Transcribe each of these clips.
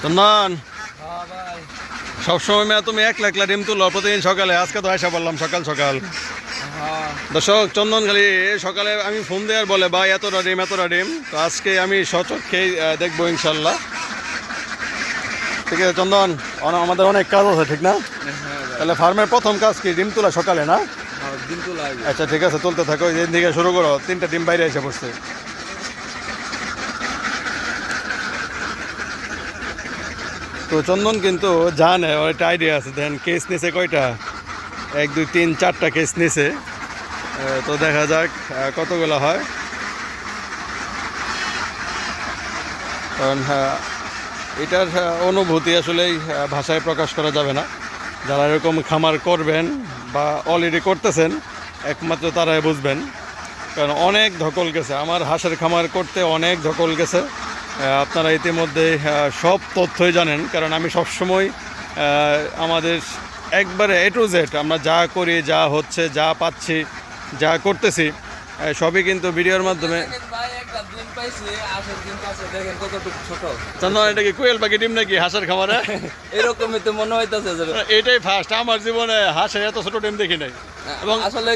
চন্দন, সবসময় মেয়ে তুমি একলা একলা ডিম তুলো প্রতিদিন সকালে, আজকে তো আয়সা বললাম সকাল সকাল। দর্শক, চন্দন খালি সকালে আমি ফোন দেওয়ার বলে ভাই এতটা ডিম, তো আজকে আমি সচক্ষেই দেখবো ইনশাল্লাহ। ঠিক আছে চন্দন, আমাদের অনেক কাজ আছে ঠিক না? তাহলে ফার্মের প্রথম কাজ কি ডিম তোলা সকালে না? আচ্ছা ঠিক আছে, তুলতে থাকো, এই দিকে শুরু করো। 3টা ডিম বাইরে এসে পড়ছে। তো চন্দন কিন্তু জানে, ওর একটা আইডিয়া আছে। দেন কেস নিছে কয়টা, 1 2 3 4টা কেস নিছে। তো দেখা যাক কতগুলো হয়। কারণ এটার অনুভূতি আসলেই ভাষায় প্রকাশ করা যাবে না। যারা এরকম খামার করবেন বা অলরেডি করতেছেন, একমাত্র তারাই বুঝবেন। কারণ অনেক ধকল গেছে, আমার হাঁসের খামার করতে অনেক ধকল গেছে। আপনারা ইতিমধ্যে সব তথ্যই জানেন, কারণ আমি সবসময় আমাদের একবারে A to Z আমরা যা করি, যা হচ্ছে, যা পাচ্ছি, যা করতেছি, সবই কিন্তু ভিডিওর মাধ্যমে। চন্দন, এটা কি কোয়েল পাখি ডিম নাকি হাঁসের খামারে? এরকমই তো মনে হইতেছে। এটাই ফার্স্ট আমার জীবনে হাঁসের এত ছোট ডিম দেখি নাই। এবং আসলে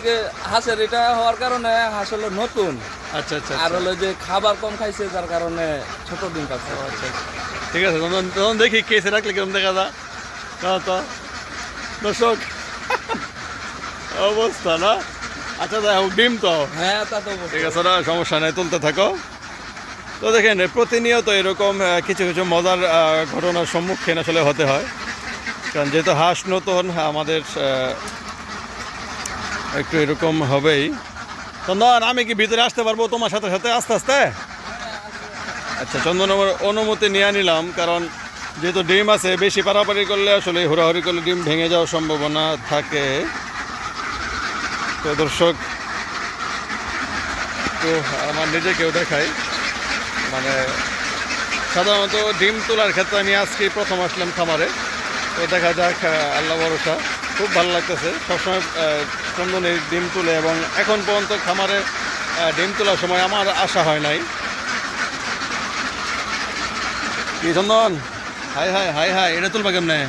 হাঁসের এটা হওয়ার কারণে হাঁস হলো নতুন। আচ্ছা আচ্ছা, আর হলো যে খাবার কম খাইছে, যার কারণে ছোট ডিম পাচ্ছে। আচ্ছা ঠিক আছে চন্দন, তখন দেখি কেসে রাখলে কিরকম দেখা যায়। তো দর্শক অবস্থা না। আচ্ছা যাই হোক, ডিম তো হ্যাঁ, তা তো ঠিক আছে না, সমস্যা নেই, তুলতে থাকো। তো দেখেন প্রতিনিয়ত এরকম কিছু কিছু মজার ঘটনার সম্মুখীন আসলে হতে হয়। কারণ যেহেতু হাঁস নতুন, আমাদের একটু এরকম হবেই। চন্দন, আমি কি ভিতরে আসতে পারবো তোমার সাথে সাথে আস্তে আস্তে? আচ্ছা চন্দন, আমার অনুমতি নিয়ে নিলাম, কারণ যেহেতু ডিম আছে, বেশি পারাপারি করলে আসলে হুড়াহুড়ি করলে ডিম ভেঙে যাওয়ার সম্ভাবনা থাকে। তো দর্শক, তো আমার নিজেকেও দেখাই, মানে সাধারণত ডিম তোলার ক্ষেত্রে আমি আজকে প্রথম আসলাম খামারে। তো দেখা যাক, আল্লাহ ভরসা, খুব ভালো লাগতেছে। সবসময় চন্দনের ডিম তুলে, এবং এখন পর্যন্ত খামারে ডিম তোলার সময় আমার আশা হয় নাই। কি চন্দন, হাই হাই হাই হাই, এটা তুলবা কেমনে?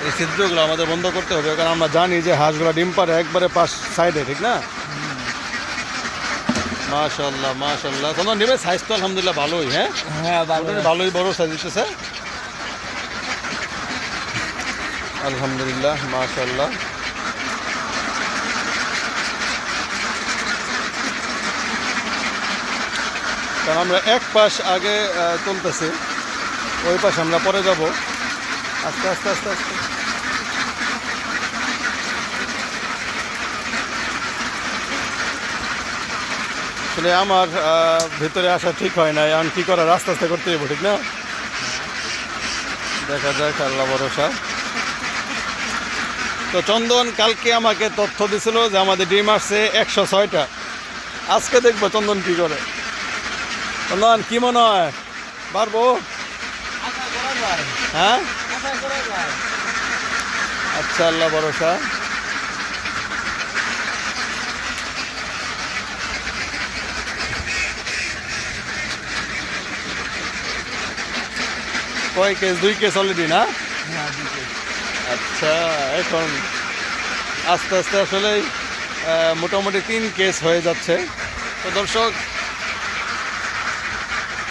এই ছিদ্রগুলো আমাদের বন্ধ করতে হবে, কারণ আমরা জানি যে হাঁসগুলো ডিম পারে একবারে পাশ সাইডে, ঠিক না? মাশাআল্লাহ মাশাআল্লাহ, চন্দন ডিমের সাইজ তো আলহামদুলিল্লাহ ভালোই। হ্যাঁ হ্যাঁ, ভালোই বড় সাইজ দিতেছে আলহামদুলিল্লাহ, মাশাআল্লাহ। কারণ আমরা এক পাশ আগে তুলতেছি, ওই পাশ আমরা পরে যাব। আস্তে আস্তে আস্তে আস্তে। আসলে আমার ভিতরে আসা ঠিক হয় না, এখন কী করার, আস্তে আস্তে করতে যাবো, ঠিক না? দেখা যাক, আল্লাহ ভরসা। তো চন্দন কালকে আমাকে তথ্য দিছিল যে আমাদের ডিম আসছে 106টা। আজকে দেখবো চন্দন কি করে। চন্দন, কি মনে হয় পারবো? হ্যাঁ আচ্ছা, আল্লাহ ভরসা। কয় কেস? 2 কেস অলরেডি না? আচ্ছা, এখন আস্তে আস্তে আসলে মোটামুটি 3 কেস হয়ে যাচ্ছে। তো দর্শক,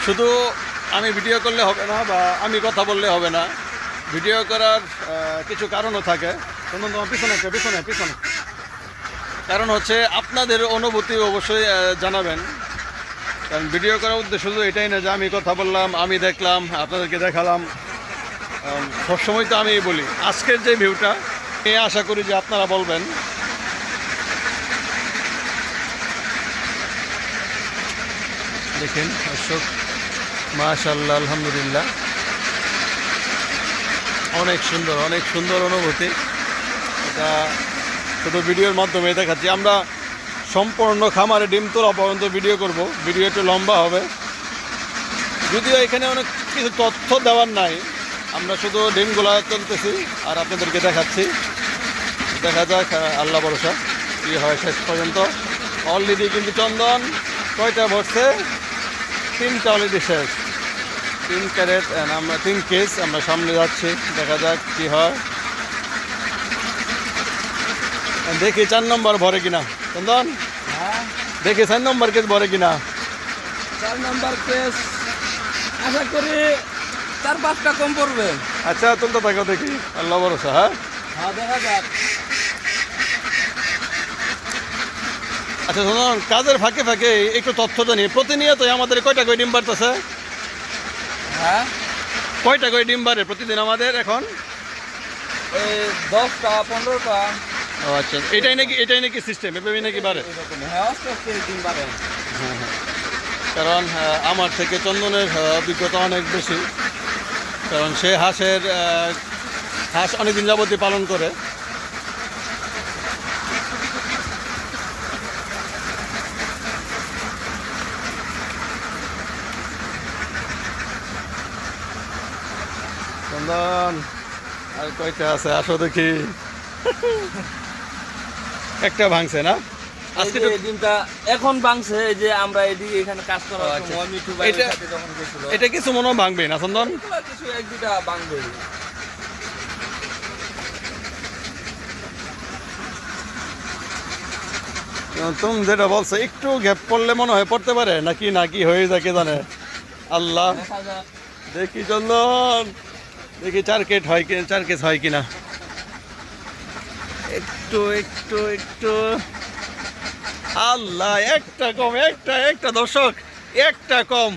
শুধু আমি ভিডিও করলে হবে না, বা আমি কথা বললে হবে না, ভিডিও করার কিছু কারণও থাকে। তোমার পিছনে পিছনে কারণ হচ্ছে আপনাদের অনুভূতি অবশ্যই জানাবেন। কারণ ভিডিও করার উদ্দেশ্য শুধু এটাই না যে আমি কথা বললাম, আমি দেখলাম, আপনাদেরকে দেখালাম। সবসময় তো আমি বলি আজকের যে ভিউটা, এই আশা করি যে আপনারা বলবেন। দেখেন দর্শক, মাশাআল্লাহ, আলহামদুলিল্লাহ, অনেক সুন্দর অনুভূতি। এটা শুধু ভিডিওর মাধ্যমে দেখাচ্ছি। আমরা সম্পূর্ণ খামারে ডিম তোলা পর্যন্ত ভিডিও করব, ভিডিও একটু লম্বা হবে। যদিও এখানে অনেক কিছু তথ্য দেওয়ার নাই, আমরা শুধু ডিমগুলা তুলতেছি আর আপনাদেরকে দেখাচ্ছি। দেখা যাক, আল্লাহ ভরসা কী হয় শেষ পর্যন্ত। অলরেডি কিন্তু চন্দন কয়টা ভরছে? 3টা অলরেডি শেষ, 3 ক্যারেট আমরা 3 কেস আমরা সামনে যাচ্ছি, দেখা যাক কি হয়। দেখি 4 নম্বর ভরে কিনা চন্দন, হ্যাঁ দেখি 4 নম্বর কেস ভরে কিনা। 4 নাম্বার কেস আশা করি 4-5টা কম পড়বে। আচ্ছা তুলতে থাকো, দেখি আল্লাহ ভরসা। হ্যাঁ হ্যাঁ দেখা যাক। আচ্ছা চন্দন, কাজের ফাঁকে ফাঁকে একটু তথ্য জানি, প্রতিনিয়তই আমাদের কয়টা করে ডিম বাড়তেছে? হ্যাঁ কয়টা করে ডিম বাড়ে প্রতিদিন আমাদের এখন? এই 10টা 15টা ও আচ্ছা, এটাই নাকি সিস্টেম, এভাবে নাকি বাড়ে? এরকমই। হ্যাঁ আস্তে আস্তে দিন বাড়ে। কারণ আমার থেকে চন্দনের অভিজ্ঞতা অনেক বেশি, কারণ সে হাঁস অনেকদিন যাবতীয় পালন করে। চন্দন আর কয়টা আছে আসো দেখি। একটা ভাঙছে না আজকে? এই যে ডিমটা এখন ভাঙছে, এই যে আমরা এদিকে এখানে কাজ করার ও আচ্ছা। সময় মিঠু ভাইয়ের এটা- সাথে যখন গেছিল এটা কিছু মনে হয় ভাঙবে না চন্দন? এগুলা কিছু 1-2টা ভাঙবে। তুমি যেটা বলছো একটু গ্যাপ পড়লে মনে হয় পড়তে পারে, নাকি হয়ে যায় কে জানে। আল্লাহ, দেখা যাক। দেখি চন্দন, দেখি 4 কেস হয় কিনা। একটু একটু একটু আল্লাহ, একটা কম, একটা দর্শক, একটা কম।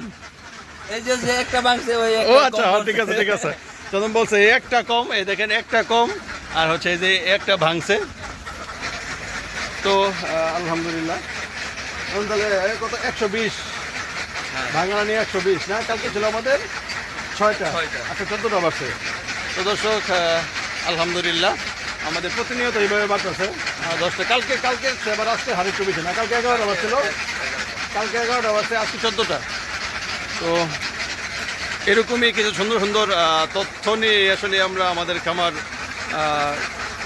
এই যে যে একটা ভাঙছে ওই ও একটা আচ্ছা, কম হ্যাঁ, ঠিক আছে ঠিক আছে। চন্দন বলছে এই একটা কম, এই দেখেন একটা কম, আর হচ্ছে এই যে একটা ভাঙছে। তো আলহামদুলিল্লাহ। এখন তাহলে কত 120 হ্যাঁ। ভাঙানা নিয়ে 120 না? কালকে ছিল আমাদের 6টা, ছয়টা। আচ্ছা 14টা বাড়ছে। তো দর্শক আলহামদুলিল্লাহ আমাদের প্রতিনিয়ত এইভাবে বাড়তেছে। 10টা কালকে এবার আসছে হারে 24 না, কালকে 11টা বাড়ছিল, কালকে 11টা বাড়ছে, আজকে 14টা। তো এরকমই কিছু সুন্দর সুন্দর তথ্য নিয়ে আসলে আমরা আমাদের খামার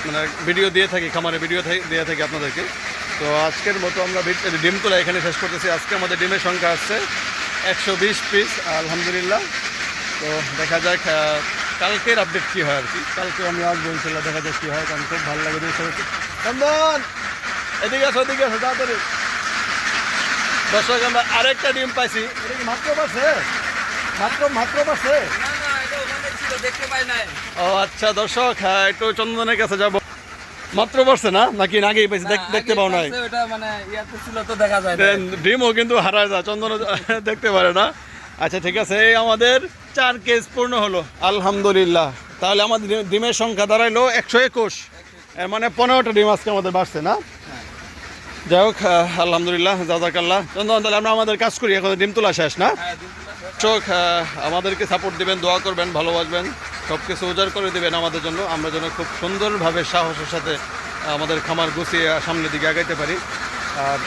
মানে ভিডিও দিয়ে থাকি, খামারে ভিডিও দিয়ে থাকি আপনাদেরকে। তো আজকের মতো আমরা ডিম তোলা এখানে শেষ করতেছি। আজকে আমাদের ডিমের সংখ্যা আসছে 120 পিস আলহামদুলিল্লাহ। তো দেখা যাক কালকের আপডেট কী হয় আর কি। কালকে আমি আসবো ইনশাল্লাহ, দেখা যাক কী হয়, কারণ খুব ভালো লাগে চন্দন। এদিকে আসো তাড়াতাড়ি। দর্শক আমরা আরেকটা ডিম পাইছি, এটা কি মাত্র পাচ্ছে? মাত্র পাচ্ছে? না না এটা ওখানে ছিল দেখতে পাই নাই। ও আচ্ছা দর্শক, হ্যাঁ একটু চন্দনের কাছে যাব। মাত্র পড়ছে না নাকি আগেই পাইছি? দেখতে পাও নাই? আগে ওটা মানে ইয়াতে ছিল তো দেখা যায় না। ডিমও কিন্তু হারায় যায়, চন্দন দেখতে পারে না। আচ্ছা ঠিক আছে, এই আমাদের 4 কেস পূর্ণ হলো আলহামদুলিল্লাহ। তাহলে আমাদের ডিমের সংখ্যা দাঁড়াইলো 121, মানে 15টা ডিম আজকে আমাদের বাড়ছে না? যাই হোক আলহামদুলিল্লাহ, জাযাকাল্লাহ। চন্দন তাহলে আমরা আমাদের কাজ করি, এখন ডিম তোলা শেষ না? হ্যাঁ দিন তোলা শেষ। দর্শক আমাদেরকে সাপোর্ট দিবেন, দোয়া করবেন, ভালোবাসবেন, সব কিছু উজাড় করে দেবেন আমাদের জন্য, আমরা যেন খুব সুন্দরভাবে সাহসের সাথে আমাদের খামার গুছিয়ে সামনের দিকে আগাইতে পারি। আর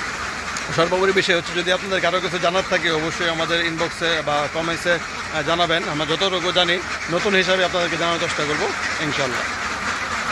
সর্বোপরি বিষয় হচ্ছে, যদি আপনাদের কারো কিছু জানার থাকে অবশ্যই আমাদের ইনবক্সে বা কমেন্টসে জানাবেন। আমরা যতটুকু জানি নতুন হিসাবে আপনাদেরকে জানার চেষ্টা করবো ইনশাল্লাহ।